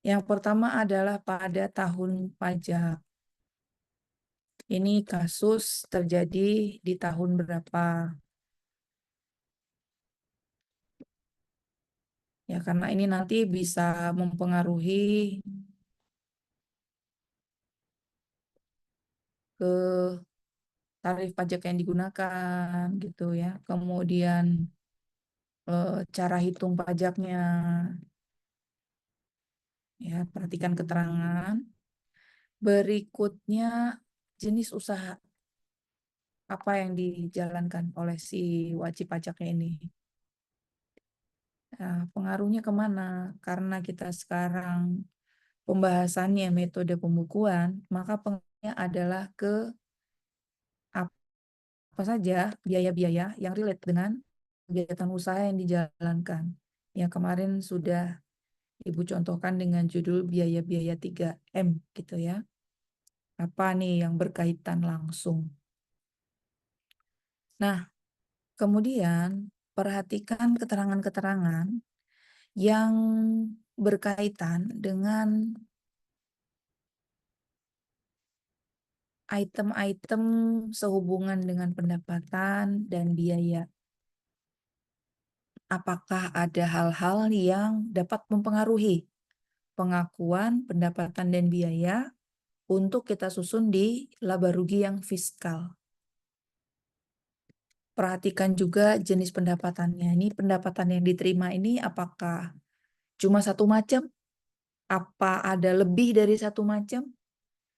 Yang pertama adalah pada tahun pajak. Ini kasus terjadi di tahun berapa? Ya, karena ini nanti bisa mempengaruhi ke tarif pajak yang digunakan gitu ya. Kemudian cara hitung pajaknya. Ya, perhatikan keterangan. Berikutnya jenis usaha apa yang dijalankan oleh si wajib pajaknya ini. Nah, pengaruhnya kemana? Karena kita sekarang pembahasannya metode pembukuan, maka pengaruhnya adalah ke apa saja biaya-biaya yang relate dengan kegiatan usaha yang dijalankan. Yang kemarin sudah Ibu contohkan dengan judul biaya-biaya 3M gitu ya. Apa nih yang berkaitan langsung? Nah, kemudian perhatikan keterangan-keterangan yang berkaitan dengan item-item sehubungan dengan pendapatan dan biaya. Apakah ada hal-hal yang dapat mempengaruhi pengakuan pendapatan dan biaya untuk kita susun di laba rugi yang fiskal? Perhatikan juga jenis pendapatannya. Ini pendapatan yang diterima ini apakah cuma satu macam? Apa ada lebih dari satu macam?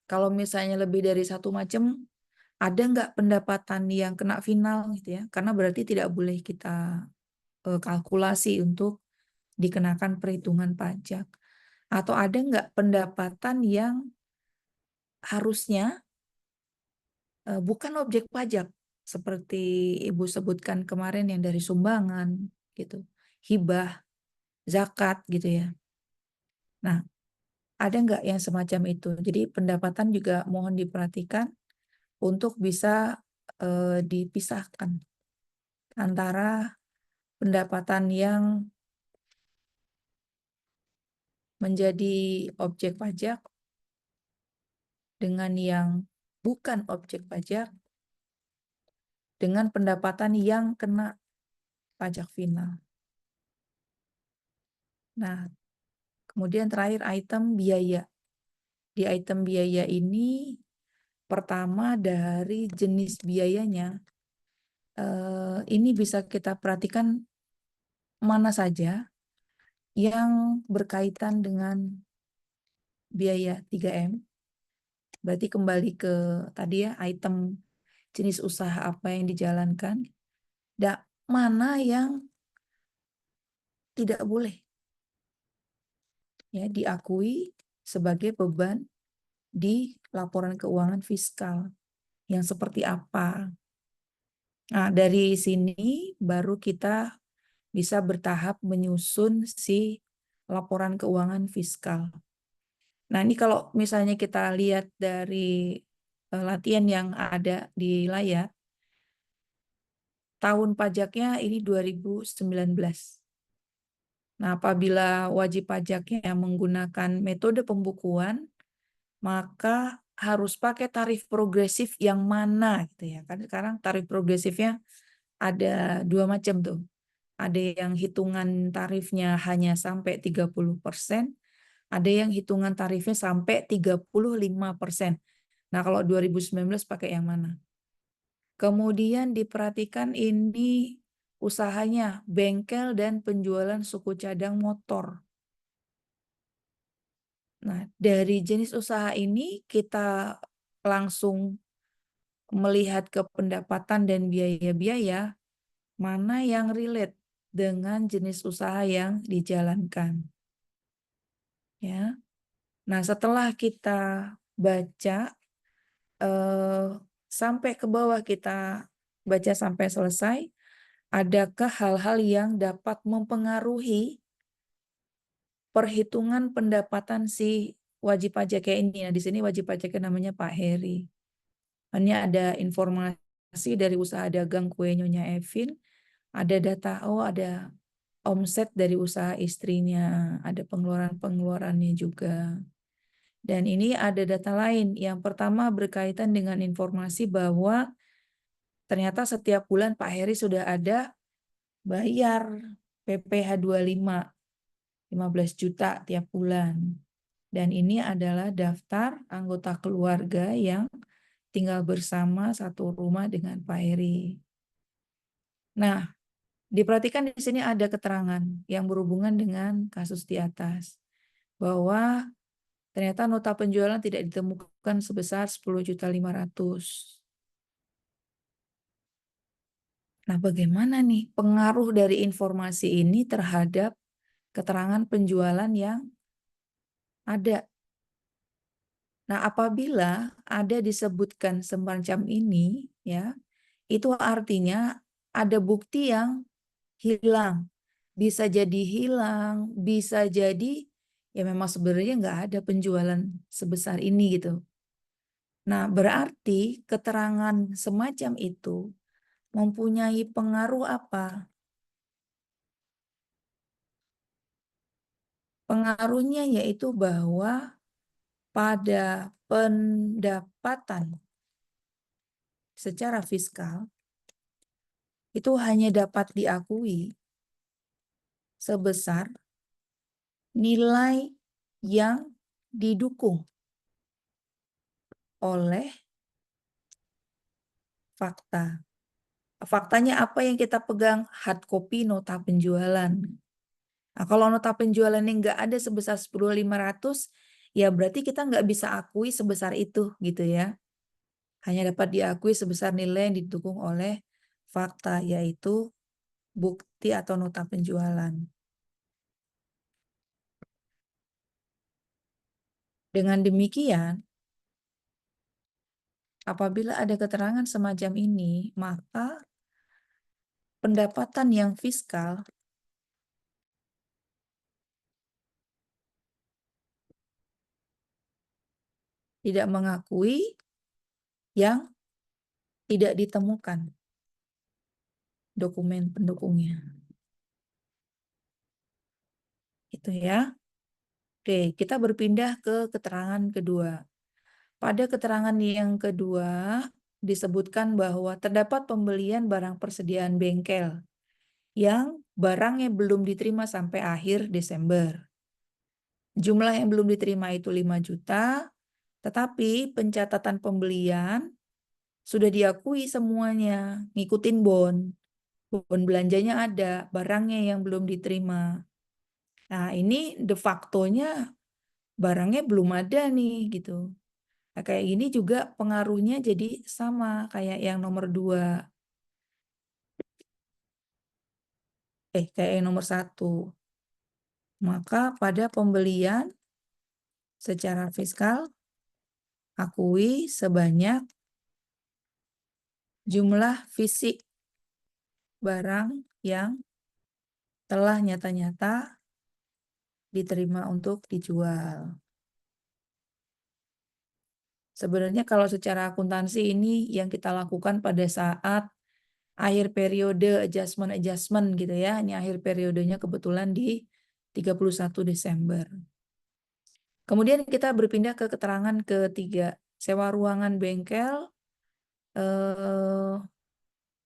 Kalau misalnya lebih dari satu macam, ada nggak pendapatan yang kena final gitu ya? Karena berarti tidak boleh kita kalkulasi untuk dikenakan perhitungan pajak. Atau ada nggak pendapatan yang harusnya bukan objek pajak, seperti Ibu sebutkan kemarin yang dari sumbangan, gitu, hibah, zakat, gitu ya. Nah, ada nggak yang semacam itu? Jadi pendapatan juga mohon diperhatikan untuk bisa dipisahkan antara pendapatan yang menjadi objek pajak dengan yang bukan objek pajak, dengan pendapatan yang kena pajak final. Nah, kemudian terakhir item biaya. Di item biaya ini pertama dari jenis biayanya, ini bisa kita perhatikan mana saja yang berkaitan dengan biaya 3M. Berarti kembali ke tadi ya, item jenis usaha apa yang dijalankan, dan mana yang tidak boleh ya diakui sebagai beban di laporan keuangan fiskal yang seperti apa. Nah, dari sini baru kita bisa bertahap menyusun si laporan keuangan fiskal. Nah, ini kalau misalnya kita lihat dari latihan yang ada di layar, tahun pajaknya ini 2019. Nah, apabila wajib pajaknya menggunakan metode pembukuan, maka harus pakai tarif progresif yang mana gitu ya. Kan sekarang tarif progresifnya ada dua macam tuh. Ada yang hitungan tarifnya hanya sampai 30%, ada yang hitungan tarifnya sampai 35%. Nah, kalau 2019 pakai yang mana? Kemudian diperhatikan ini usahanya bengkel dan penjualan suku cadang motor. Nah, dari jenis usaha ini kita langsung melihat ke pendapatan dan biaya-biaya mana yang relate dengan jenis usaha yang dijalankan. Ya. Nah, setelah kita baca sampai ke bawah, kita baca sampai selesai, adakah hal-hal yang dapat mempengaruhi perhitungan pendapatan si wajib pajaknya ini? Nah, di sini wajib pajaknya namanya Pak Heri. Ini ada informasi dari usaha dagang kue Nyonya Evin, ada data, oh ada omset dari usaha istrinya, ada pengeluaran-pengeluarannya juga. Dan ini ada data lain. Yang pertama berkaitan dengan informasi bahwa ternyata setiap bulan Pak Heri sudah ada bayar PPh 25, 15 juta tiap bulan. Dan ini adalah daftar anggota keluarga yang tinggal bersama satu rumah dengan Pak Heri. Nah, diperhatikan di sini ada keterangan yang berhubungan dengan kasus di atas. Bahwa ternyata nota penjualan tidak ditemukan sebesar 10.500.000. Nah, bagaimana nih pengaruh dari informasi ini terhadap keterangan penjualan yang ada? Nah, apabila ada disebutkan semacam ini, ya, itu artinya ada bukti yang hilang. Bisa jadi hilang, bisa jadi ya memang sebenarnya nggak ada penjualan sebesar ini gitu. Nah, berarti keterangan semacam itu mempunyai pengaruh apa? Pengaruhnya yaitu bahwa pada pendapatan secara fiskal itu hanya dapat diakui sebesar nilai yang didukung oleh fakta. Faktanya apa yang kita pegang? Hard copy nota penjualan. Nah, kalau nota penjualannya nggak ada sebesar 10.500, ya berarti kita nggak bisa akui sebesar itu gitu ya. Hanya dapat diakui sebesar nilai yang didukung oleh fakta, yaitu bukti atau nota penjualan. Dengan demikian, apabila ada keterangan semacam ini, maka pendapatan yang fiskal tidak mengakui yang tidak ditemukan dokumen pendukungnya. Itu ya. Oke, kita berpindah ke keterangan kedua. Pada keterangan yang kedua disebutkan bahwa terdapat pembelian barang persediaan bengkel yang barangnya belum diterima sampai akhir Desember. Jumlah yang belum diterima itu 5 juta, tetapi pencatatan pembelian sudah diakui semuanya, ngikutin bon. Bon belanjanya ada, barangnya yang belum diterima. Nah, ini de facto-nya barangnya belum ada nih gitu. Nah, kayak gini juga pengaruhnya jadi sama kayak yang nomor 2. Kayak yang nomor 1. Maka pada pembelian secara fiskal akui sebanyak jumlah fisik barang yang telah nyata-nyata diterima untuk dijual. Sebenarnya kalau secara akuntansi ini yang kita lakukan pada saat akhir periode adjustment gitu ya. Ini akhir periodenya kebetulan di 31 Desember. Kemudian kita berpindah ke keterangan ketiga. Sewa ruangan bengkel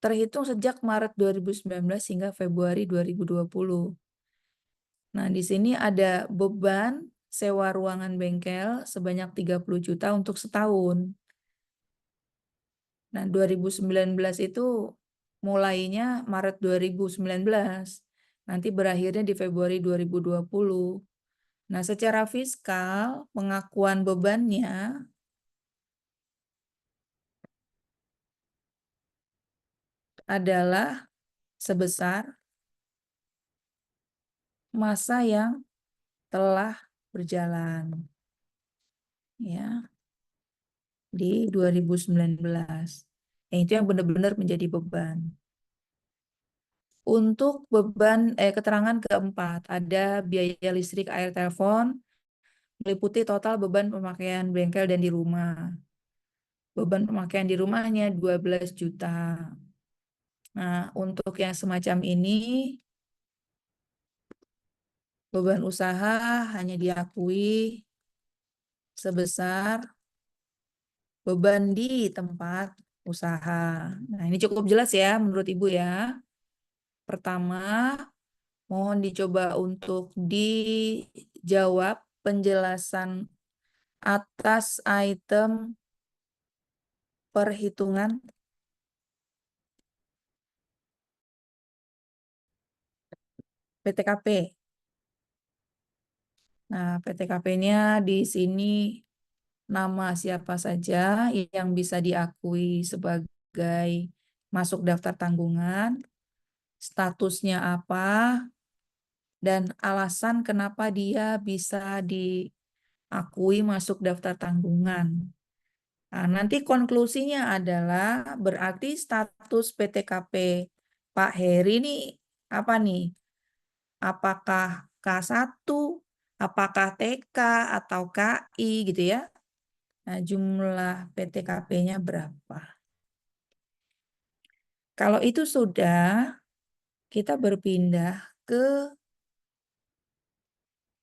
terhitung sejak Maret 2019 hingga Februari 2020. Nah, di sini ada beban sewa ruangan bengkel sebanyak 30 juta untuk setahun. Nah, 2019 itu mulainya Maret 2019. Nanti berakhirnya di Februari 2020. Nah, secara fiskal, pengakuan bebannya adalah sebesar masa yang telah berjalan. Ya, di 2019. Itu yang benar-benar menjadi beban. Untuk beban keterangan keempat, ada biaya listrik, air, telepon, meliputi total beban pemakaian bengkel dan di rumah. Beban pemakaian di rumahnya 12 juta. Nah, untuk yang semacam ini Beban usaha hanya diakui sebesar beban di tempat usaha. Nah, ini cukup jelas ya menurut Ibu ya. Pertama, mohon dicoba untuk dijawab penjelasan atas item perhitungan PTKP. Nah, PTKP-nya di sini nama siapa saja yang bisa diakui sebagai masuk daftar tanggungan, statusnya apa, dan alasan kenapa dia bisa diakui masuk daftar tanggungan. Nah, nanti konklusinya adalah berarti status PTKP Pak Heri ini apa nih? Apakah K1, apakah TK atau KI gitu ya? Nah, jumlah PTKP-nya berapa? Kalau itu sudah, kita berpindah ke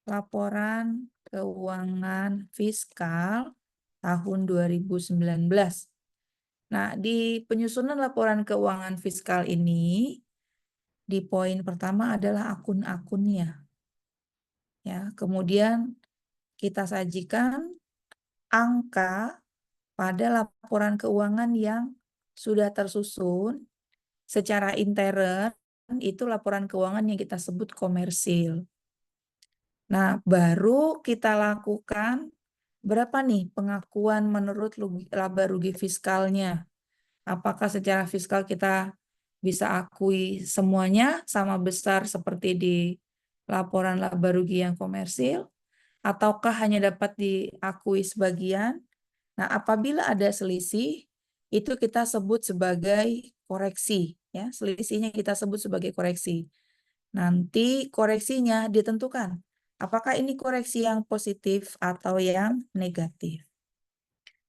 laporan keuangan fiskal tahun 2019. Nah, di penyusunan laporan keuangan fiskal ini, di poin pertama adalah akun-akunnya. Ya, kemudian kita sajikan angka pada laporan keuangan yang sudah tersusun secara intern, itu laporan keuangan yang kita sebut komersil. Nah, baru kita lakukan berapa nih pengakuan menurut laba rugi fiskalnya. Apakah secara fiskal kita bisa akui semuanya sama besar seperti di laporan laba rugi yang komersil, ataukah hanya dapat diakui sebagian. Nah, apabila ada selisih, itu kita sebut sebagai koreksi. Ya, selisihnya kita sebut sebagai koreksi. Nanti koreksinya ditentukan. Apakah ini koreksi yang positif atau yang negatif?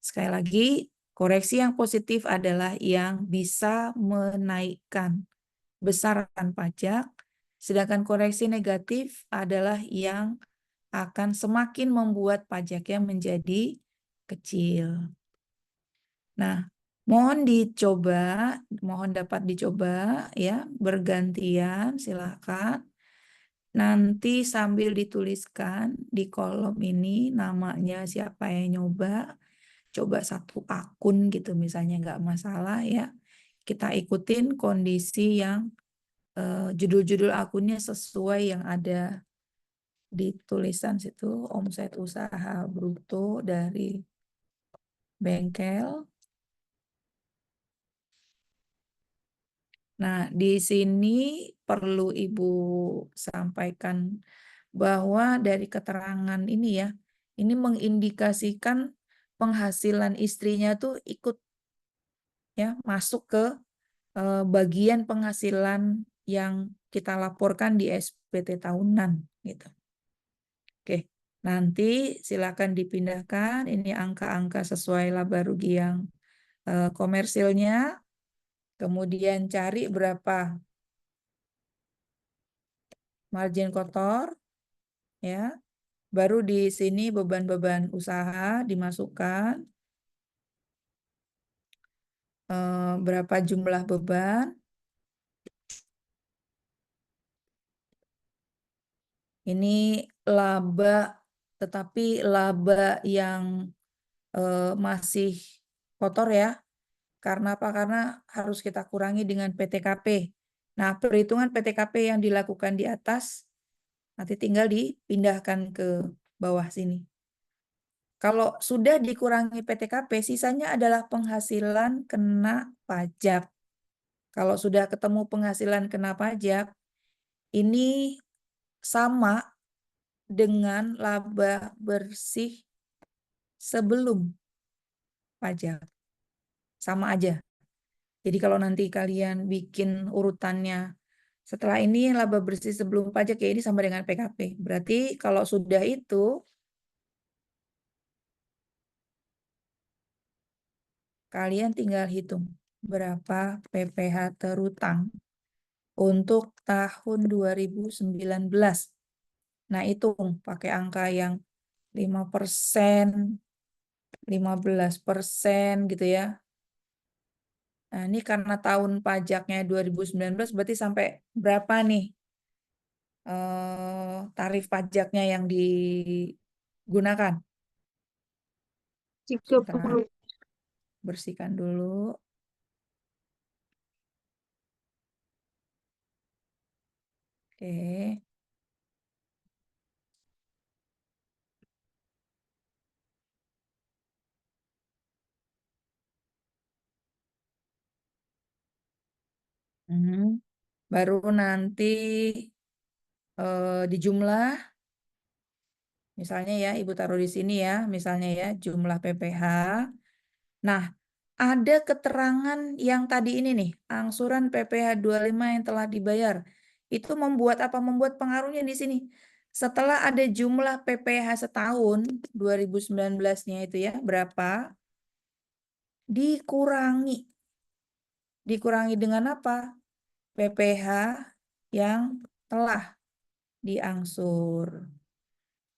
Sekali lagi, koreksi yang positif adalah yang bisa menaikkan besaran pajak, sedangkan koreksi negatif adalah yang akan semakin membuat pajaknya menjadi kecil. Nah, mohon dapat dicoba ya, bergantian silakan. Nanti sambil dituliskan di kolom ini namanya siapa yang nyoba, coba satu akun gitu misalnya nggak masalah ya. Kita ikutin kondisi yang judul-judul akunnya sesuai yang ada di tulisan situ, omset usaha bruto dari bengkel. Nah, di sini perlu Ibu sampaikan bahwa dari keterangan ini ya, ini mengindikasikan penghasilan istrinya tuh ikut ya masuk ke bagian penghasilan yang kita laporkan di SPT tahunan gitu. Oke, nanti silakan dipindahkan ini angka-angka sesuai laba rugi yang komersilnya, kemudian cari berapa margin kotor ya. Baru di sini beban-beban usaha dimasukkan, berapa jumlah beban. Ini laba, tetapi laba yang masih kotor ya. Karena apa? Karena harus kita kurangi dengan PTKP. Nah, perhitungan PTKP yang dilakukan di atas nanti tinggal dipindahkan ke bawah sini. Kalau sudah dikurangi PTKP, sisanya adalah penghasilan kena pajak. Kalau sudah ketemu penghasilan kena pajak, ini sama dengan laba bersih sebelum pajak. Sama aja. Jadi kalau nanti kalian bikin urutannya, setelah ini laba bersih sebelum pajak, ya ini sama dengan PKP. Berarti kalau sudah itu, kalian tinggal hitung berapa PPh terutang untuk tahun 2019. Nah, hitung pakai angka yang 5%, 15% gitu ya. Nah, ini karena tahun pajaknya 2019 berarti sampai berapa nih tarif pajaknya yang digunakan? Sebentar, 30. bersihkan dulu. Oke. Hmm. Baru nanti dijumlah, misalnya ya, Ibu taruh di sini ya, misalnya ya, jumlah PPh. Nah, ada keterangan yang tadi ini nih, angsuran PPh 25 yang telah dibayar. Itu membuat apa? Membuat pengaruhnya di sini. Setelah ada jumlah PPh setahun, 2019-nya itu ya, berapa? Dikurangi. Dikurangi dengan apa? PPh yang telah diangsur.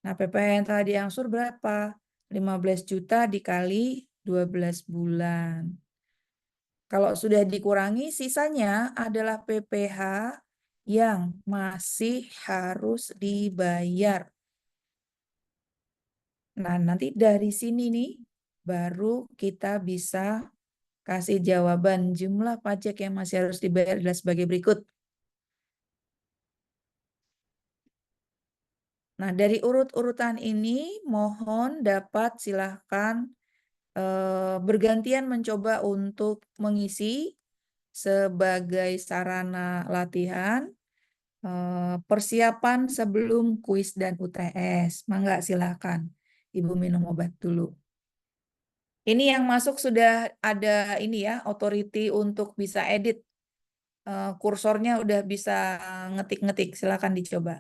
Nah, PPh yang telah diangsur berapa? 15 juta dikali 12 bulan. Kalau sudah dikurangi, sisanya adalah PPh yang masih harus dibayar. Nah, nanti dari sini nih, baru kita bisa kasih jawaban jumlah pajak yang masih harus dibayar adalah sebagai berikut. Nah, dari urut-urutan ini, mohon dapat silahkan bergantian mencoba untuk mengisi sebagai sarana latihan persiapan sebelum kuis dan UTS. Mangga silahkan Ibu minum obat dulu. Ini yang masuk sudah ada ini ya, authority untuk bisa edit. Kursornya udah bisa ngetik-ngetik, silahkan dicoba.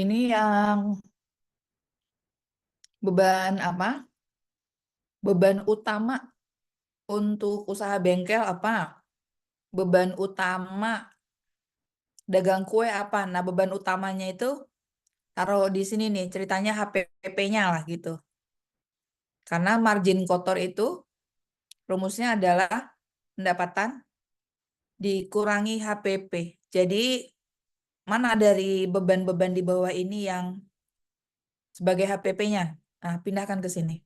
Ini yang beban apa? Beban utama untuk usaha bengkel apa? Beban utama dagang kue apa? Nah, beban utamanya itu taruh di sini nih, ceritanya HPP-nya lah gitu. Karena margin kotor itu rumusnya adalah pendapatan dikurangi HPP. Jadi, mana dari beban-beban di bawah ini yang sebagai HPP-nya? Nah, pindahkan ke sini.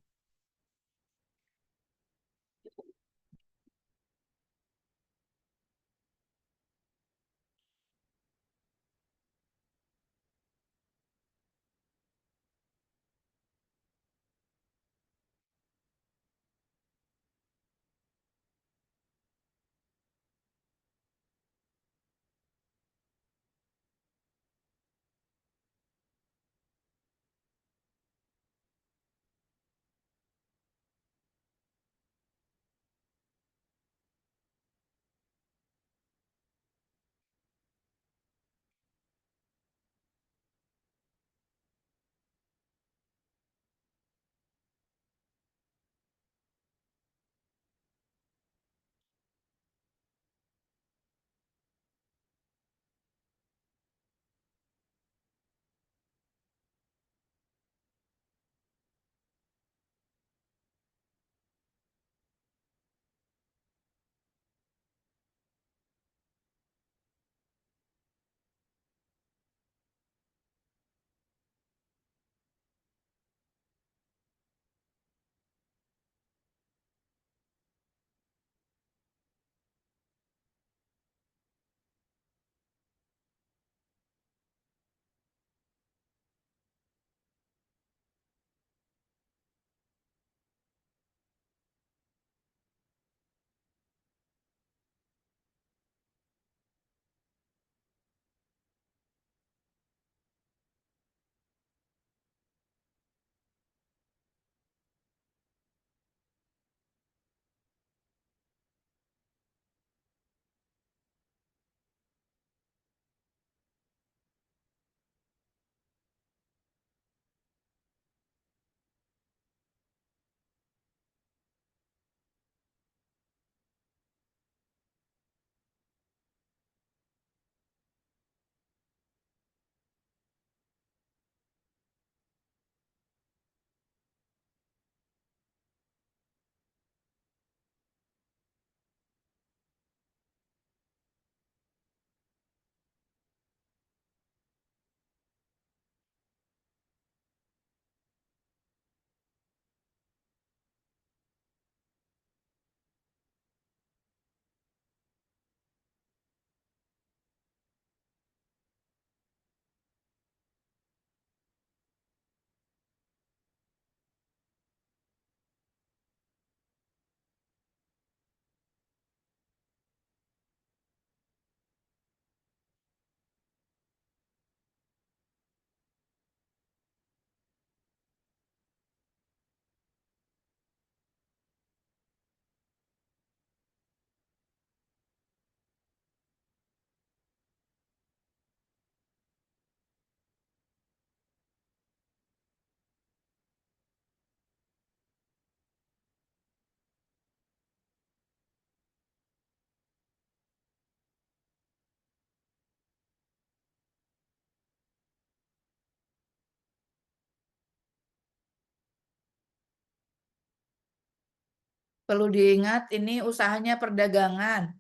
Perlu diingat, ini usahanya perdagangan,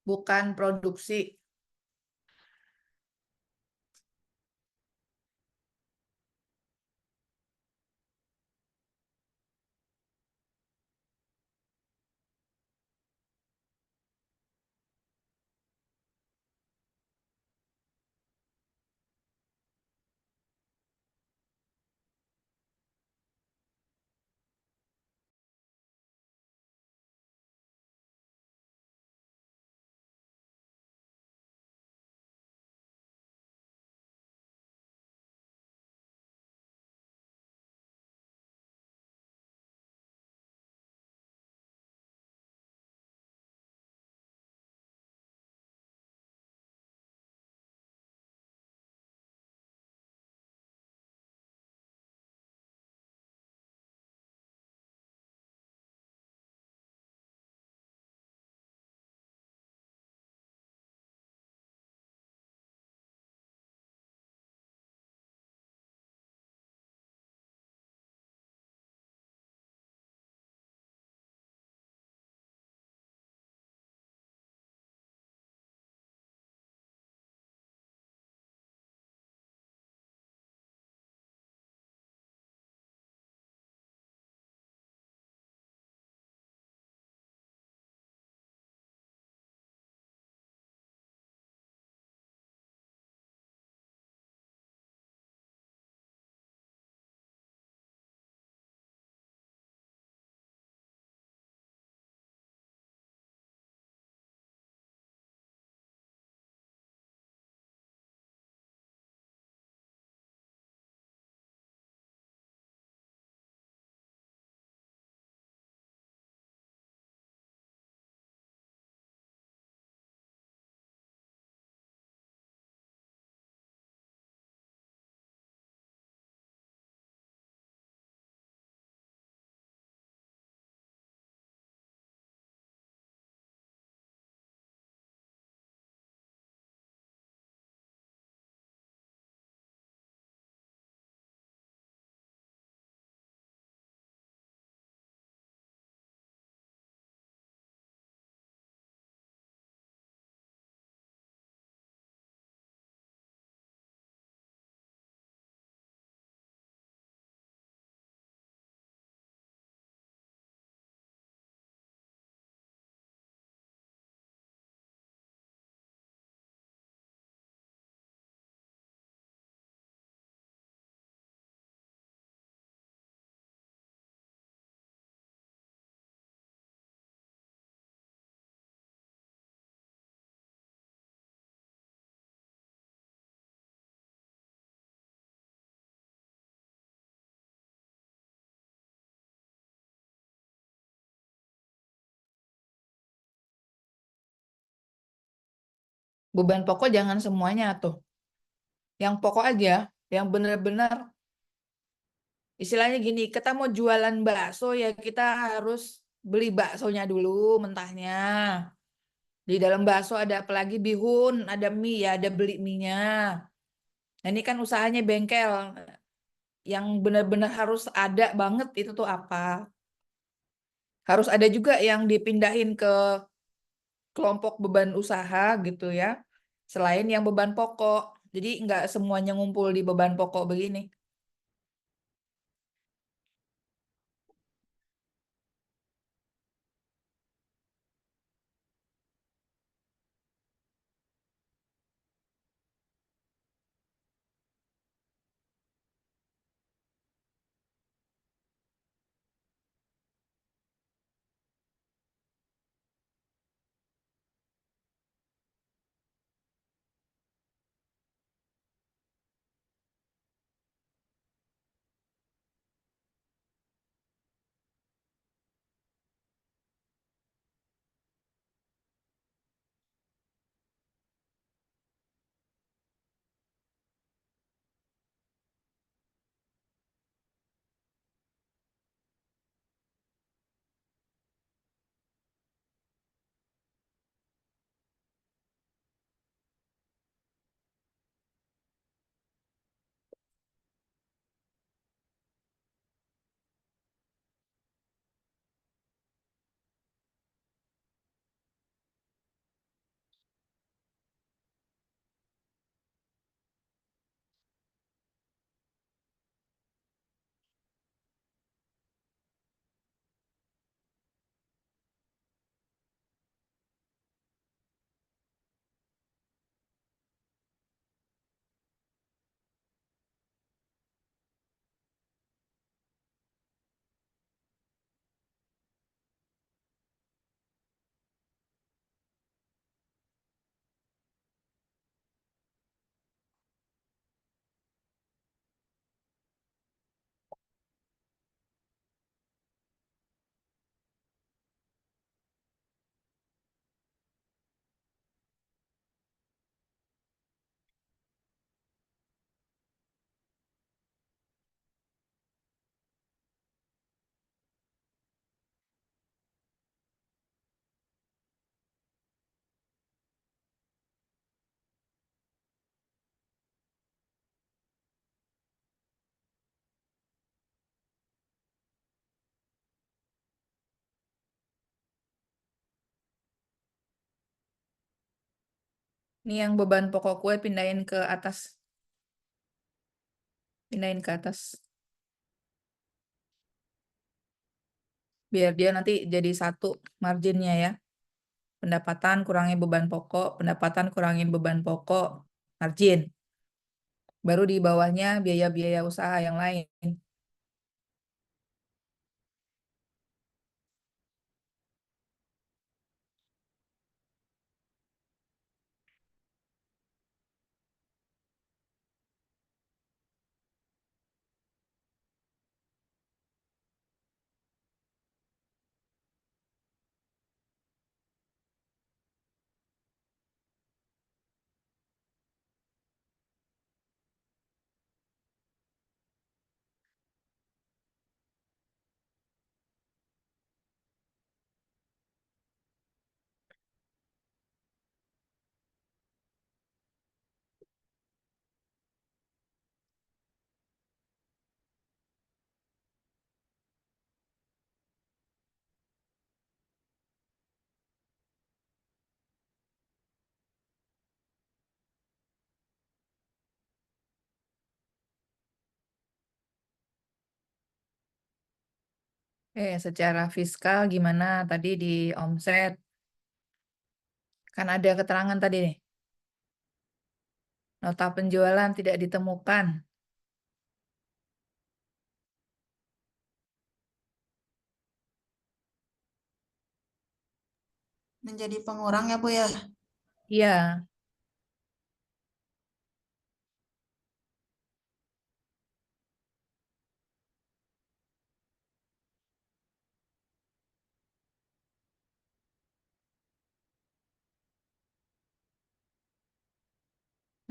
bukan produksi. Beban pokok jangan semuanya tuh. Yang pokok aja, yang benar-benar istilahnya gini, kita mau jualan bakso ya kita harus beli baksonya dulu mentahnya. Di dalam bakso ada apalagi bihun, ada mie ya, ada beli mie-nya. Nah, ini kan usahanya bengkel. Yang benar-benar harus ada banget itu tuh apa? Harus ada juga yang dipindahin ke kelompok beban usaha gitu ya. Selain yang beban pokok. Jadi nggak semuanya ngumpul di beban pokok begini. Ini yang beban pokok kue pindahin ke atas. Pindahin ke atas. Biar dia nanti jadi satu marginnya ya. Pendapatan kurangi beban pokok, pendapatan kurangin beban pokok, margin. Baru di bawahnya biaya-biaya usaha yang lain. Secara fiskal gimana tadi di omset? Kan ada keterangan tadi nih. Nota penjualan tidak ditemukan. Menjadi pengurang ya Bu ya. Iya,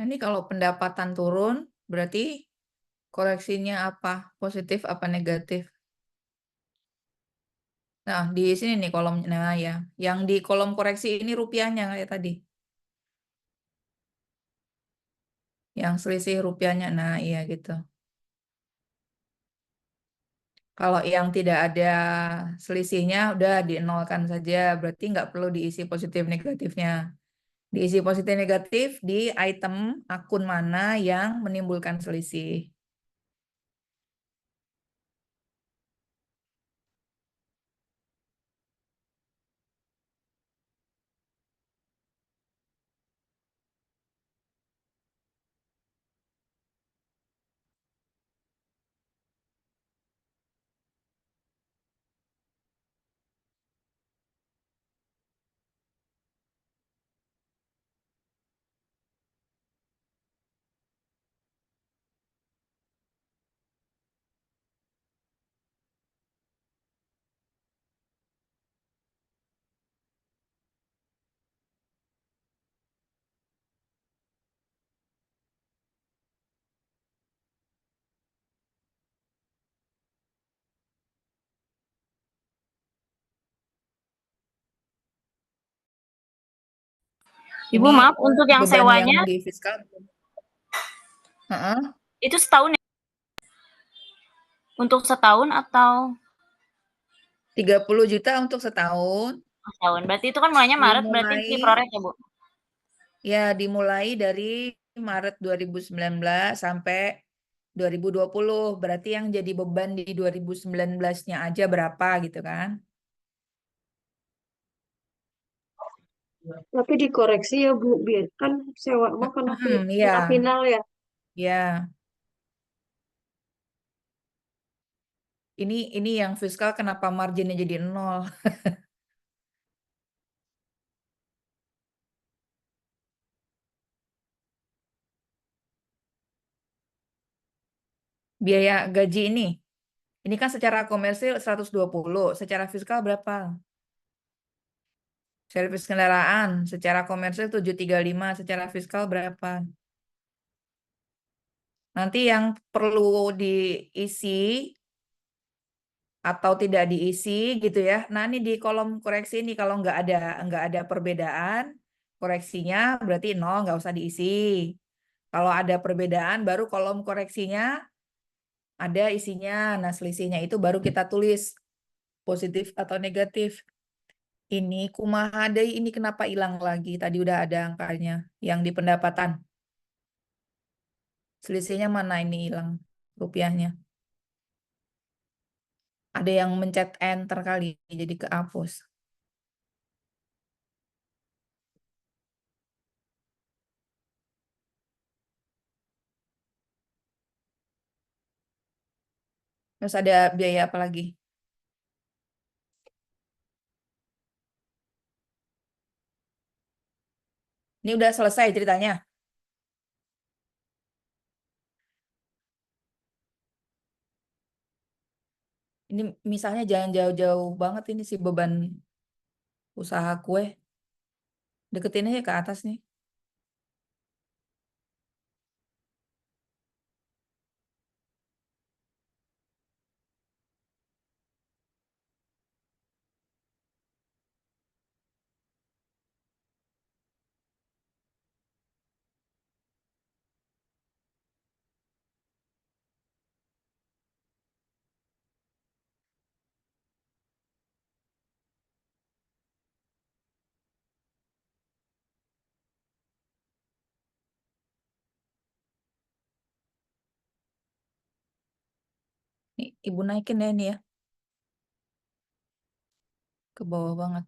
Nah, ini kalau pendapatan turun, berarti koreksinya apa? Positif apa negatif? Nah, di sini nih kolomnya. Nah, ya. Yang di kolom koreksi ini rupiahnya kayak tadi. Yang selisih rupiahnya. Nah, iya gitu. Kalau yang tidak ada selisihnya, udah dinolkan saja. Berarti nggak perlu diisi positif negatifnya. Diisi positif negatif di item akun mana yang menimbulkan selisih. Ibu Ini maaf, untuk yang beban yang sewanya di fiskal. Heeh. itu setahun ya? Untuk setahun atau 30 juta untuk setahun. setahun? Berarti itu kan mulainya Maret, berarti Dimulai di proret ya, Bu? dimulai dari Maret 2019 sampai 2020. Berarti yang jadi beban di 2019-nya aja berapa gitu kan? Tapi dikoreksi ya Bu, biar kan sewa mah karena Iya, kena final ya. ya. Ini yang fiskal kenapa marginnya jadi nol? Biaya gaji ini. Ini kan secara komersil 120, secara fiskal berapa? Servis kendaraan secara komersil 735, secara fiskal berapa? Nanti yang perlu diisi atau tidak diisi gitu ya. Nah, ini di kolom koreksi ini kalau nggak ada perbedaan, koreksinya berarti nol, nggak usah diisi. Kalau ada perbedaan, baru kolom koreksinya ada isinya. Nah, selisihnya itu baru kita tulis positif atau negatif. Ini kumaha deui, ini kenapa hilang lagi? Tadi udah ada angkanya yang di pendapatan. Selisihnya mana ini hilang rupiahnya? Ada yang mencet enter kali, jadi kehapus. Terus ada biaya apa lagi? Ini udah selesai ceritanya. Ini misalnya jangan jauh-jauh banget ini sih beban usaha kue. Deketin aja ke atas nih. Nih, ibu naikin deh nih ya. Ke bawah banget.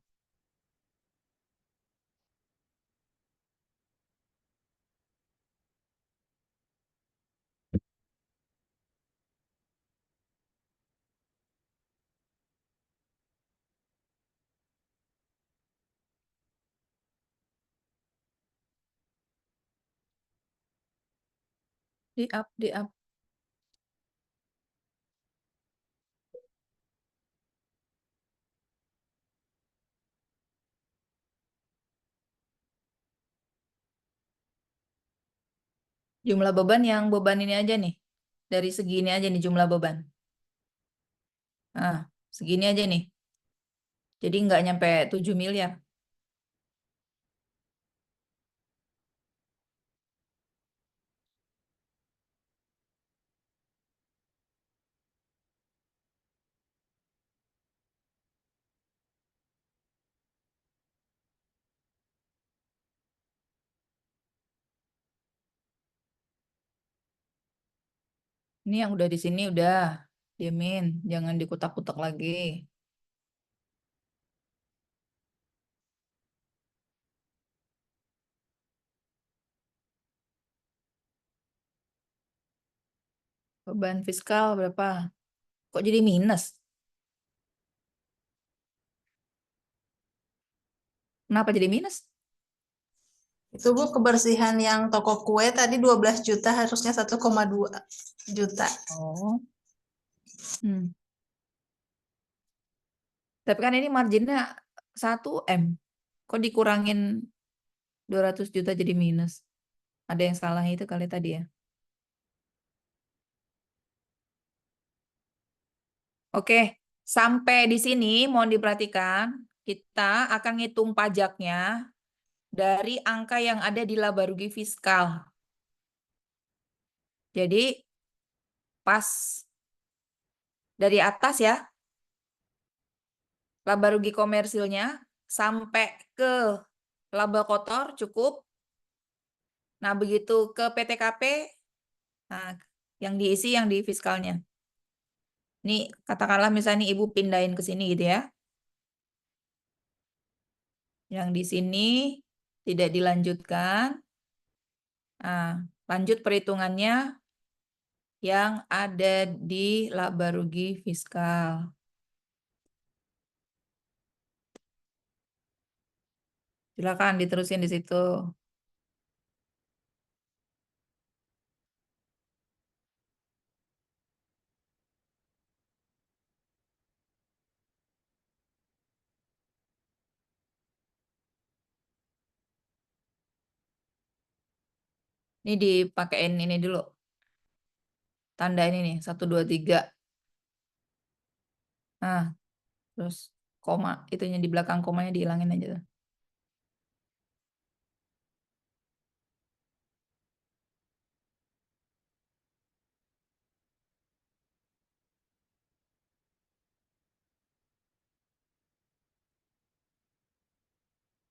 Di up, di up. Jumlah beban yang beban ini aja nih. Dari segini aja nih jumlah beban. Nah, segini aja nih. Jadi nggak nyampe 7 miliar. Ini yang udah di sini udah. Diemin, jangan dikutak-kutak lagi. Beban fiskal berapa? Kok jadi minus? Kenapa jadi minus? Itu Bu kebersihan yang toko kue tadi 12 juta harusnya 1,2 juta. Oh. Tapi kan ini marginnya 1 M. Kok dikurangin 200 juta jadi minus? Ada yang salah itu kali tadi ya. Oke, sampai di sini mohon diperhatikan. Kita akan ngitung pajaknya dari angka yang ada di laba rugi fiskal. Jadi pas dari atas ya, laba rugi komersilnya sampai ke laba kotor cukup. Nah, begitu ke PTKP, nah, yang diisi yang di fiskalnya. Ini katakanlah misalnya ibu pindahin ke sini gitu ya. Yang di sini tidak dilanjutkan. Nah, lanjut perhitungannya yang ada di laba rugi fiskal. Silakan diterusin di situ. Ini dipakein ini dulu. Tanda ini nih, 1, 2, 3. Nah, terus koma, itunya di belakang komanya dihilangin aja tuh.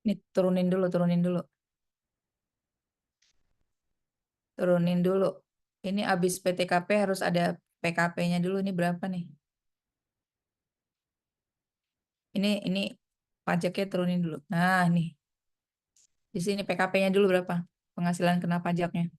Ini turunin dulu, turunin dulu. Turunin dulu. Ini habis PTKP harus ada PKP-nya dulu. Ini berapa nih? Ini pajaknya turunin dulu. Nah, nih. Di sini PKP-nya dulu berapa? Penghasilan kena pajaknya.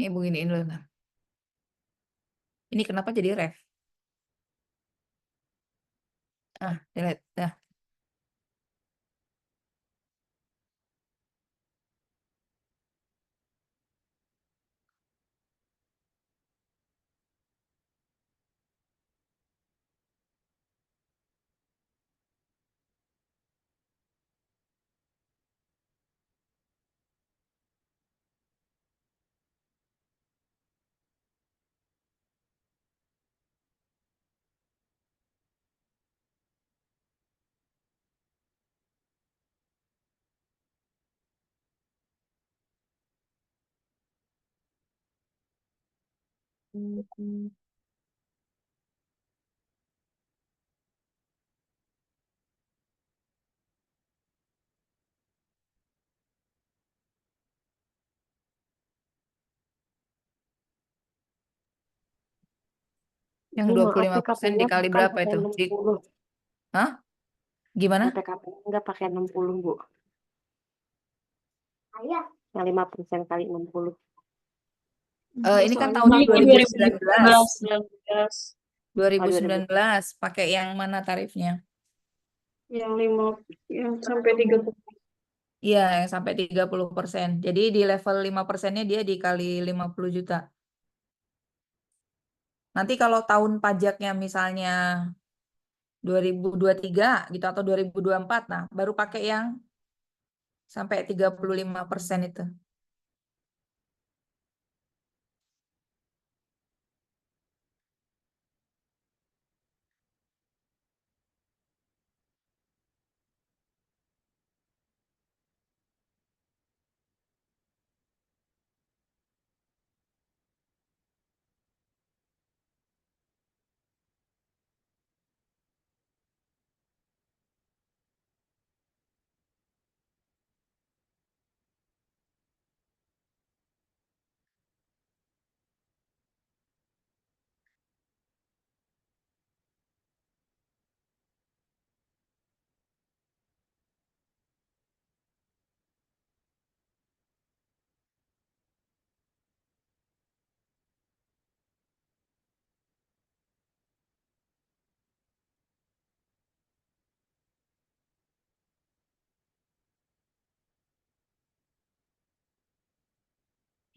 Ini beginiin dulu. Nah. Ini kenapa jadi ref? Ah, delete. Dah. Yang Bu, maaf 25% PKP-nya dikali bukan berapa pakai itu? 60. Hah? Gimana? PKP-nya nggak pakai 60, Bu. Yang 5% kali 60. Ini kan Soalnya tahun Ini 2019. 2019. 2019 pakai yang mana tarifnya? yang 5 yang sampai 30. Iya, yang sampai 30%. Jadi di level 5%-nya dia dikali 50 juta. Nanti kalau tahun pajaknya misalnya 2023 gitu atau 2024, nah baru pakai yang sampai 35% itu.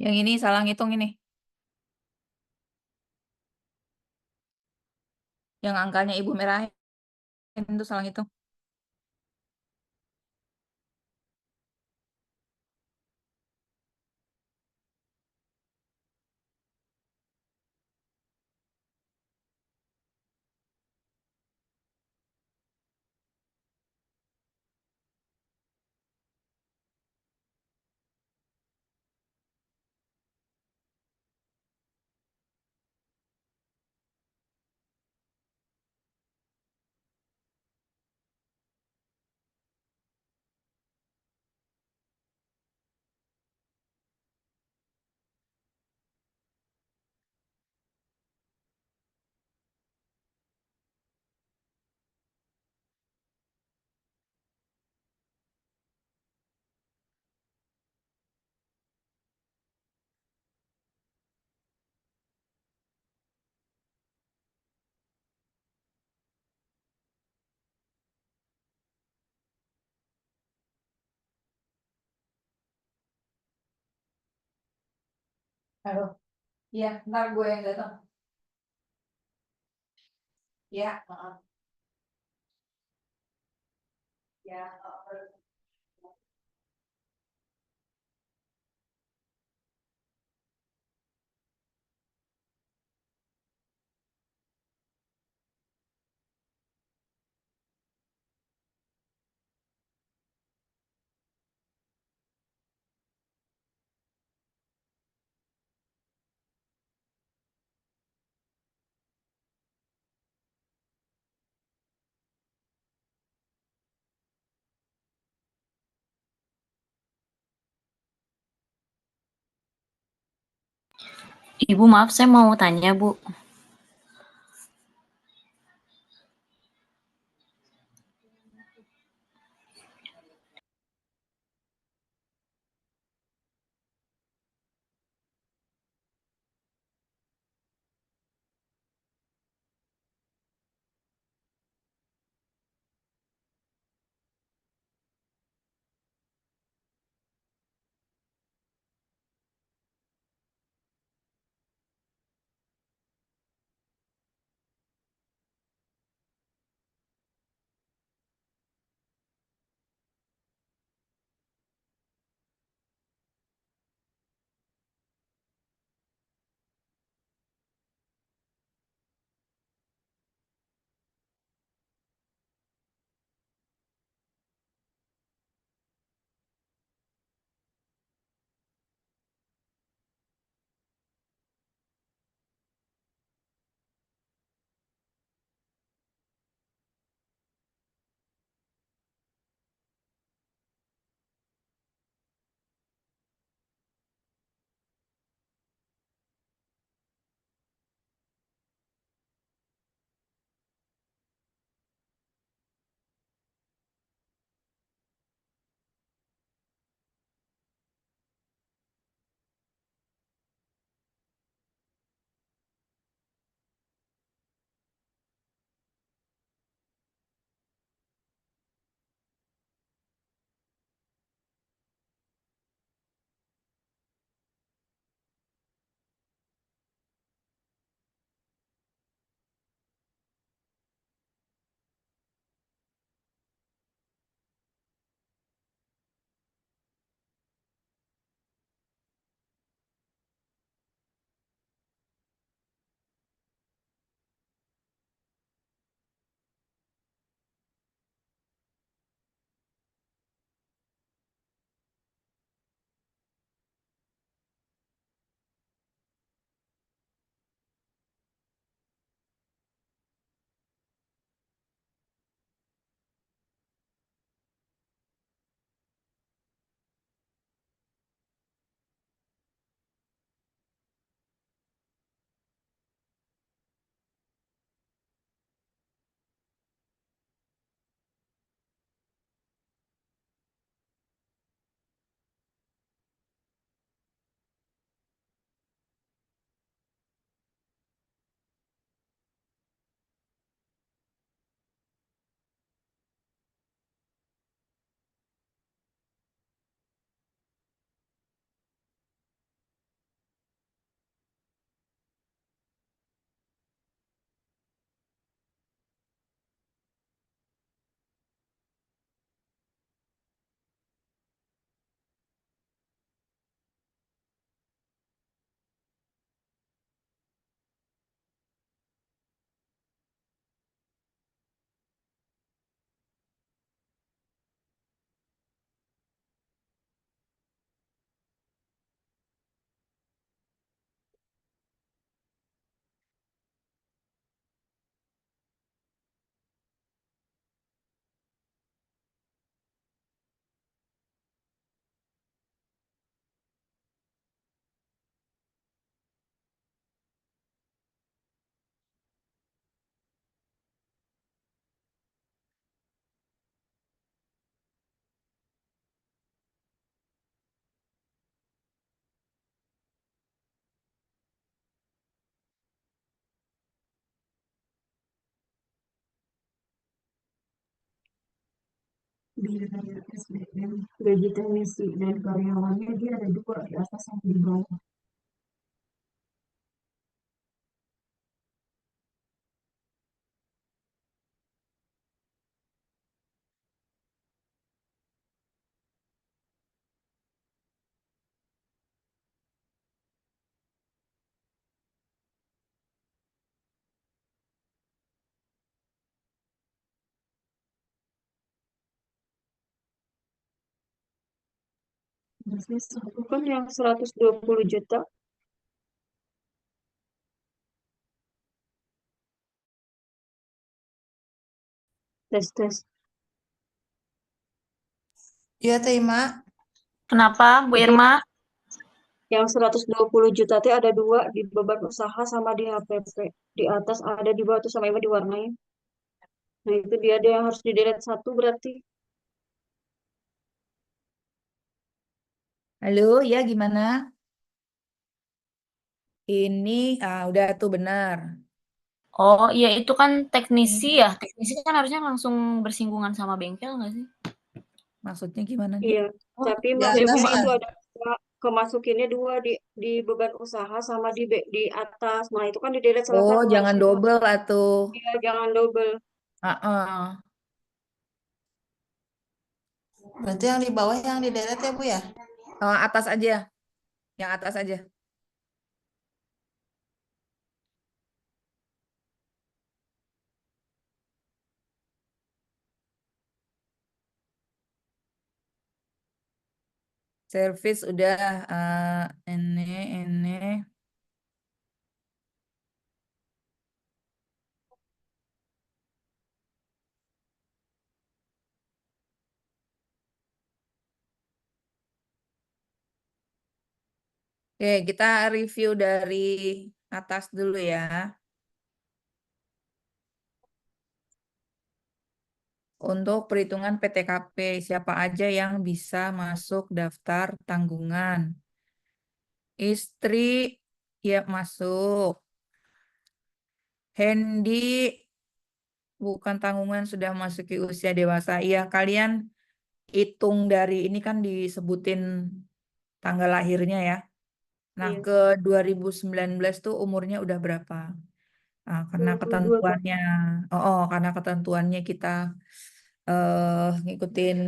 Yang ini salah ngitung ini. Yang angkanya Ibu merahin itu salah ngitung. Halo. Iya, ntar gue yang datang. Ya, ya. Ibu maaf saya mau tanya, Bu. biaya SDM, gaji teknisi dan karyawannya dia ada 2 di atas sama di bawah. Bukan yang 120 juta. Tes. Iya, terima. Kenapa, Bu Jadi Irma? yang 120 juta teh ada 2 di beban usaha sama di HPP. Di atas ada, di bawah tuh sama Ibu diwarnain. Nah itu dia yang harus di-delete 1 berarti. Halo, ya gimana? Ini udah tuh benar. Oh, iya itu kan teknisi Ini ya. Teknisi kan harusnya langsung bersinggungan sama bengkel nggak sih? maksudnya gimana nih? Iya, Oh, tapi Di ya atas Ibu maksudnya ya. itu ada kemasukinnya 2 di beban usaha sama di atas. Nah itu kan di-delete salah Oh, satu jangan harusnya. double atuh. Iya, jangan double. Heeh. Berarti yang di bawah yang di delete ya, Bu ya? Atas aja, yang atas aja. Service udah ini. Oke, kita review dari atas dulu ya. Untuk perhitungan PTKP, siapa aja yang bisa masuk daftar tanggungan? Istri, ya masuk. Hendy, bukan tanggungan, sudah masuki usia dewasa. Iya, kalian hitung dari ini kan disebutin tanggal lahirnya ya. Nah, Iya, ke 2019 tuh umurnya udah berapa? Nah, karena 22 Kak. ketentuannya, karena ketentuannya kita ngikutin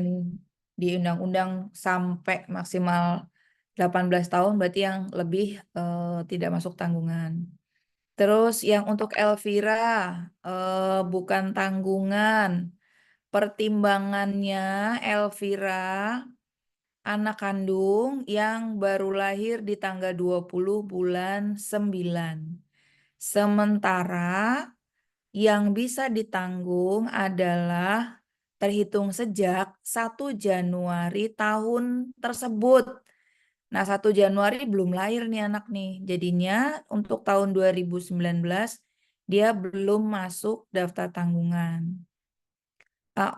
di undang-undang sampai maksimal 18 tahun, berarti yang lebih tidak masuk tanggungan. Terus yang untuk Elvira bukan tanggungan. Pertimbangannya Elvira anak kandung yang baru lahir di tanggal 20 bulan 9. Sementara yang bisa ditanggung adalah terhitung sejak 1 Januari tahun tersebut. Nah, 1 Januari belum lahir nih anak nih. Jadinya untuk tahun 2019 dia belum masuk daftar tanggungan.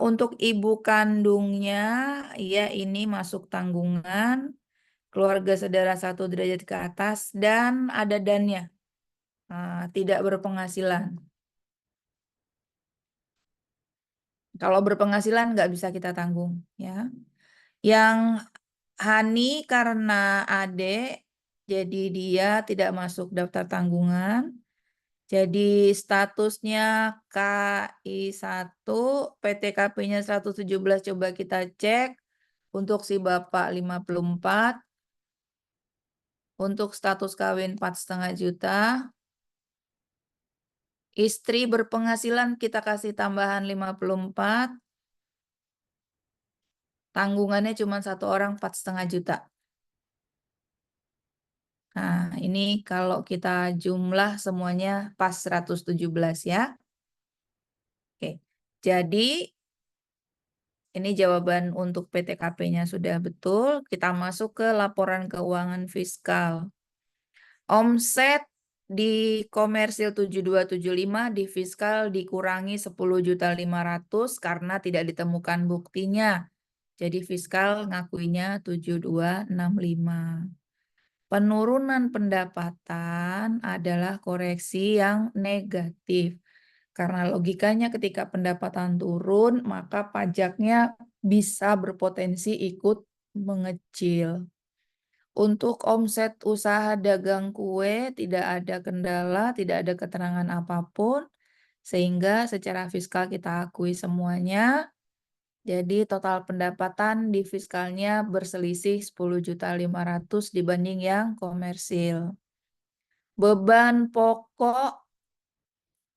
Untuk ibu kandungnya, ya ini masuk tanggungan, keluarga saudara 1 derajat ke atas, dan ada dannya, tidak berpenghasilan. Kalau berpenghasilan nggak bisa kita tanggung, ya. Yang Hani karena adik, jadi dia tidak masuk daftar tanggungan. Jadi statusnya KI1, PTKP-nya 117, coba kita cek. Untuk si bapak 54, untuk status kawin 4,5 juta. Istri berpenghasilan kita kasih tambahan 54. Tanggungannya cuma 1 orang 4,5 juta. Nah, ini kalau kita jumlah semuanya pas 117 ya. Oke. Jadi ini jawaban untuk PTKP-nya sudah betul. Kita masuk ke laporan keuangan fiskal. Omset di komersil 7275, di fiskal dikurangi 10.500.000 karena tidak ditemukan buktinya. Jadi fiskal ngakuinya 7265. Penurunan pendapatan adalah koreksi yang negatif. Karena logikanya ketika pendapatan turun, maka pajaknya bisa berpotensi ikut mengecil. Untuk omset usaha dagang kue tidak ada kendala, tidak ada keterangan apapun, sehingga secara fiskal kita akui semuanya. Jadi total pendapatan di fiskalnya berselisih 10.500.000 dibanding yang komersil. Beban pokok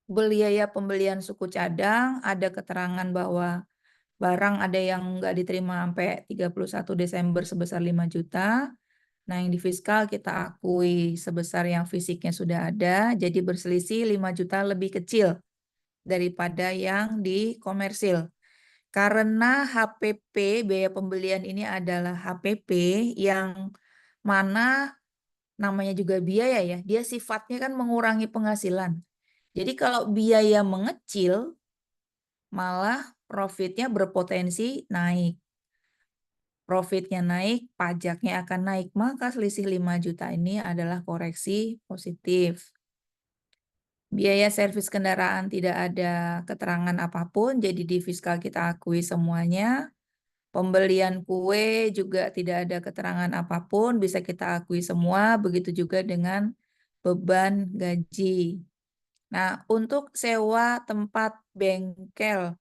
biaya pembelian suku cadang, ada keterangan bahwa barang ada yang nggak diterima sampai 31 Desember sebesar 5 juta. Nah, yang di fiskal kita akui sebesar yang fisiknya sudah ada, jadi berselisih 5 juta lebih kecil daripada yang di komersil. Karena HPP, biaya pembelian ini adalah HPP yang mana namanya juga biaya ya, dia sifatnya kan mengurangi penghasilan. Jadi kalau biaya mengecil, malah profitnya berpotensi naik. Profitnya naik, pajaknya akan naik, maka selisih 5 juta ini adalah koreksi positif. Biaya servis kendaraan tidak ada keterangan apapun, jadi di fiskal kita akui semuanya. Pembelian kue juga tidak ada keterangan apapun, bisa kita akui semua, begitu juga dengan beban gaji. Nah, untuk sewa tempat bengkel,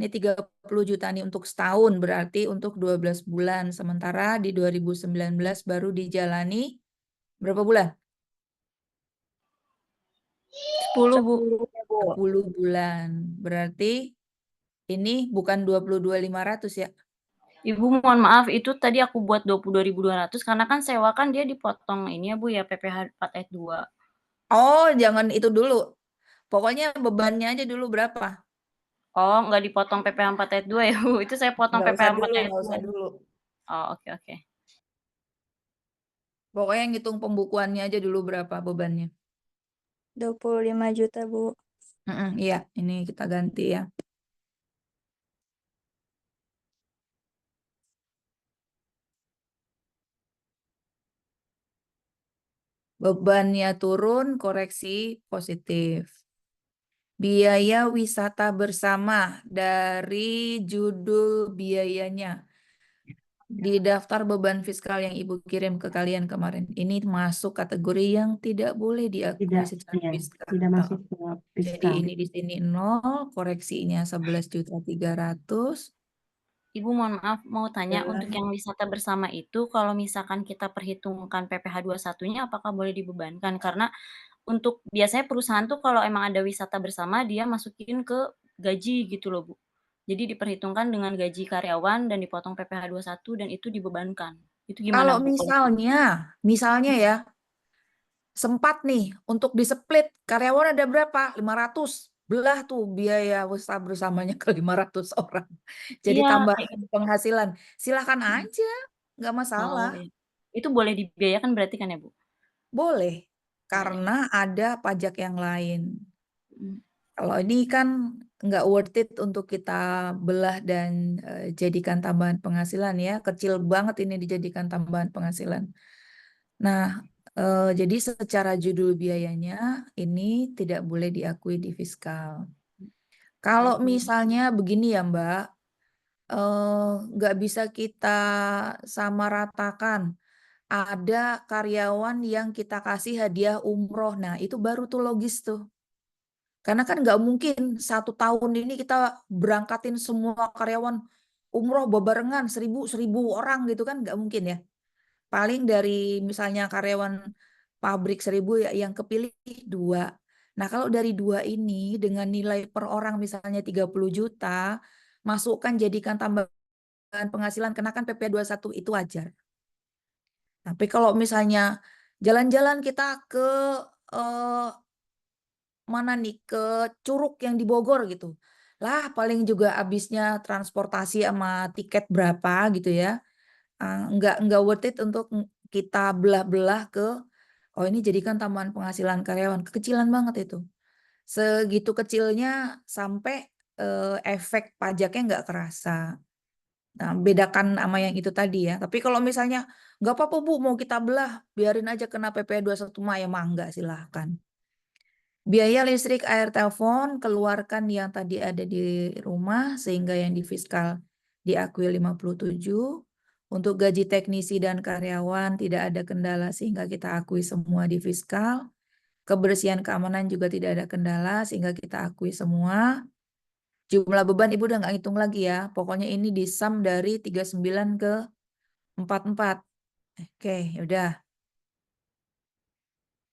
ini 30 juta nih untuk setahun, berarti untuk 12 bulan. Sementara di 2019 baru dijalani berapa bulan? 10, Bu. 10 bulan. Berarti ini bukan 22.500 ya? Ibu mohon maaf, itu tadi aku buat 22.200 karena kan sewa kan dia dipotong ini ya Bu ya, PPh 4 ayat 2. Oh, jangan itu dulu. Pokoknya bebannya aja dulu berapa? Oh, nggak dipotong PPh 4 ayat 2 ya Bu? Itu saya potong Nggak usah PPh 4 dulu, ayat nggak 2. usah dulu. Oh, oke. Pokoknya ngitung pembukuannya aja dulu berapa bebannya. 25 juta, Bu. Iya, ini kita ganti ya. Bebannya turun, koreksi positif. Biaya wisata bersama dari judul biayanya. Di daftar beban fiskal yang Ibu kirim ke kalian kemarin, ini masuk kategori yang tidak boleh diakui Tidak, secara ya, fiskal. tidak masuk ke Jadi fiskal. ini di sini 0, koreksinya 11.300.000. Ibu mohon maaf, mau tanya Adalah- untuk yang wisata bersama itu kalau misalkan kita perhitungkan PPh 21-nya apakah boleh dibebankan? Karena untuk biasanya perusahaan tuh kalau emang ada wisata bersama dia masukin ke gaji gitu loh, Bu. Jadi diperhitungkan dengan gaji karyawan dan dipotong PPh 21 dan itu dibebankan. Itu Kalau gimana, Bu? misalnya ya, sempat nih untuk di-split, karyawan ada berapa? 500. Belah tuh biaya wisata bersamanya ke 500 orang. Jadi Iya, tambah kayak gitu. penghasilan. Silahkan aja, nggak Oh, masalah. iya. Itu boleh dibiayakan berarti kan ya, Bu? Boleh, Boleh. karena ada pajak yang lain. Mm. Kalau ini kan nggak worth it untuk kita belah dan jadikan tambahan penghasilan ya. Kecil banget ini dijadikan tambahan penghasilan. Nah, jadi secara judul biayanya ini tidak boleh diakui di fiskal. Kalau misalnya begini ya Mbak, nggak bisa kita samaratakan. Ada karyawan yang kita kasih hadiah umroh. Nah, itu baru tuh logis tuh. Karena kan nggak mungkin 1 tahun ini kita berangkatin semua karyawan umroh bebarengan 1.000 orang gitu kan nggak mungkin ya. Paling dari misalnya karyawan pabrik 1.000 ya yang kepilih 2. Nah, kalau dari 2 ini dengan nilai per orang misalnya 30 juta, masukkan jadikan tambahan penghasilan, kenakan PP 21 itu wajar. Tapi kalau misalnya jalan-jalan kita ke mana nih, ke Curug yang di Bogor gitu. Lah paling juga habisnya transportasi sama tiket berapa gitu ya. Nggak worth it untuk kita belah-belah ke, oh ini jadikan tambahan penghasilan karyawan. Kekecilan banget itu. Segitu kecilnya sampai efek pajaknya nggak kerasa. Nah, bedakan sama yang itu tadi ya. Tapi kalau misalnya nggak apa-apa Bu, mau kita belah, biarin aja kena PP 21 mah ya mangga silahkan. Biaya listrik, air, telepon, keluarkan yang tadi ada di rumah sehingga yang di fiskal diakui 57. Untuk gaji teknisi dan karyawan tidak ada kendala sehingga kita akui semua di fiskal. Kebersihan keamanan juga tidak ada kendala sehingga kita akui semua. Jumlah beban Ibu udah nggak hitung lagi ya. Pokoknya ini disum dari 39 ke 44. Oke, udah.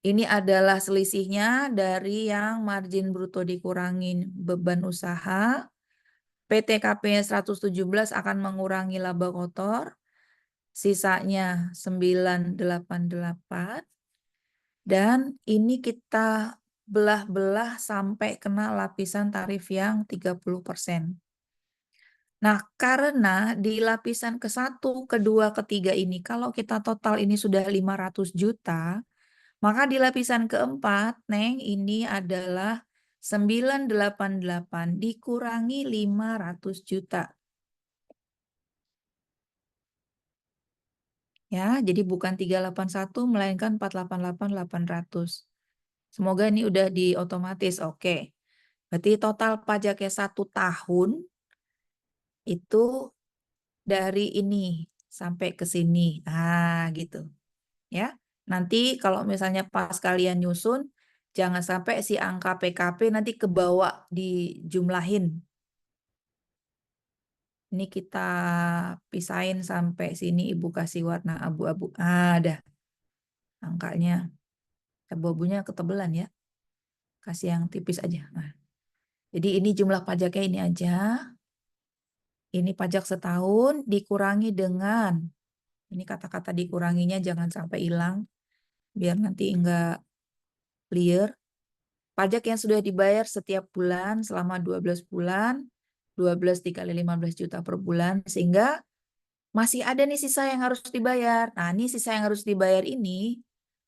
Ini adalah selisihnya dari yang margin bruto dikurangin beban usaha. PTKP 117 akan mengurangi laba kotor. Sisanya 988. Dan ini kita belah-belah sampai kena lapisan tarif yang 30%. Nah, karena di lapisan ke-1, ke-2, ke-3 ini, kalau kita total ini sudah 500 juta, maka di lapisan ke-4, Neng, ini adalah 988 dikurangi 500 juta. Ya, jadi bukan 381 melainkan 488.800. Semoga ini udah diotomatis. Oke. Berarti total pajaknya 1 tahun itu dari ini sampai ke sini. Ah, gitu. Ya. Nanti kalau misalnya pas kalian nyusun, jangan sampai si angka PKP nanti kebawa dijumlahin. Ini kita pisahin sampai sini, Ibu kasih warna abu-abu. Ada angkanya. Abu-abunya ketebelan ya. Kasih yang tipis aja. Nah. Jadi ini jumlah pajaknya ini aja. Ini pajak setahun dikurangi dengan, ini kata-kata dikuranginya jangan sampai hilang, biar nanti enggak clear. Pajak yang sudah dibayar setiap bulan selama 12 bulan, 12 dikali 15 juta per bulan, sehingga masih ada nih sisa yang harus dibayar. Nah, ini sisa yang harus dibayar ini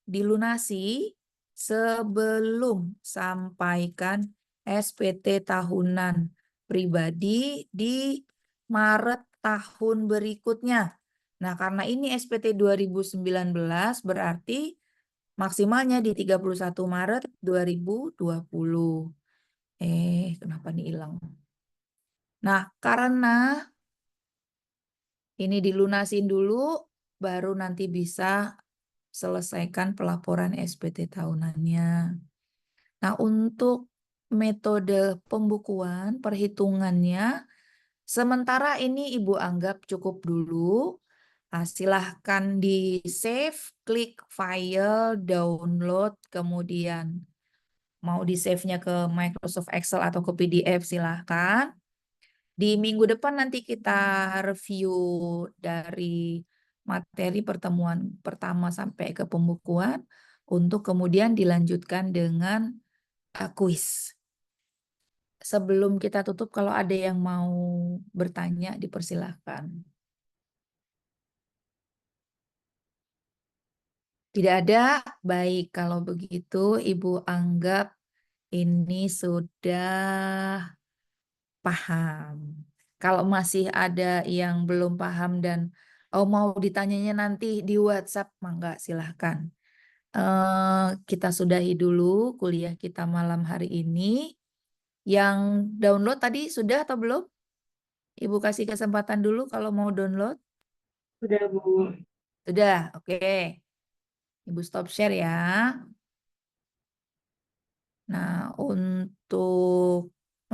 dilunasi sebelum sampaikan SPT tahunan pribadi di Maret tahun berikutnya. Nah, karena ini SPT 2019 berarti maksimalnya di 31 Maret 2020. Kenapa nih hilang? Nah, karena ini dilunasin dulu, baru nanti bisa selesaikan pelaporan SPT tahunannya. Nah, untuk metode pembukuan, perhitungannya, sementara ini Ibu anggap cukup dulu. Silahkan di save, klik file, download, kemudian mau di save-nya ke Microsoft Excel atau ke PDF silahkan. Di minggu depan nanti kita review dari materi pertemuan pertama sampai ke pembukuan untuk kemudian dilanjutkan dengan kuis. Sebelum kita tutup, kalau ada yang mau bertanya, dipersilahkan. Tidak ada? Baik, kalau begitu Ibu anggap ini sudah paham. Kalau masih ada yang belum paham dan mau ditanyanya nanti di WhatsApp, mangga silahkan. Kita sudahi dulu kuliah kita malam hari ini. Yang download tadi sudah atau belum? Ibu kasih kesempatan dulu kalau mau download. Sudah, Bu. Sudah, oke. Ibu stop share ya. Nah, untuk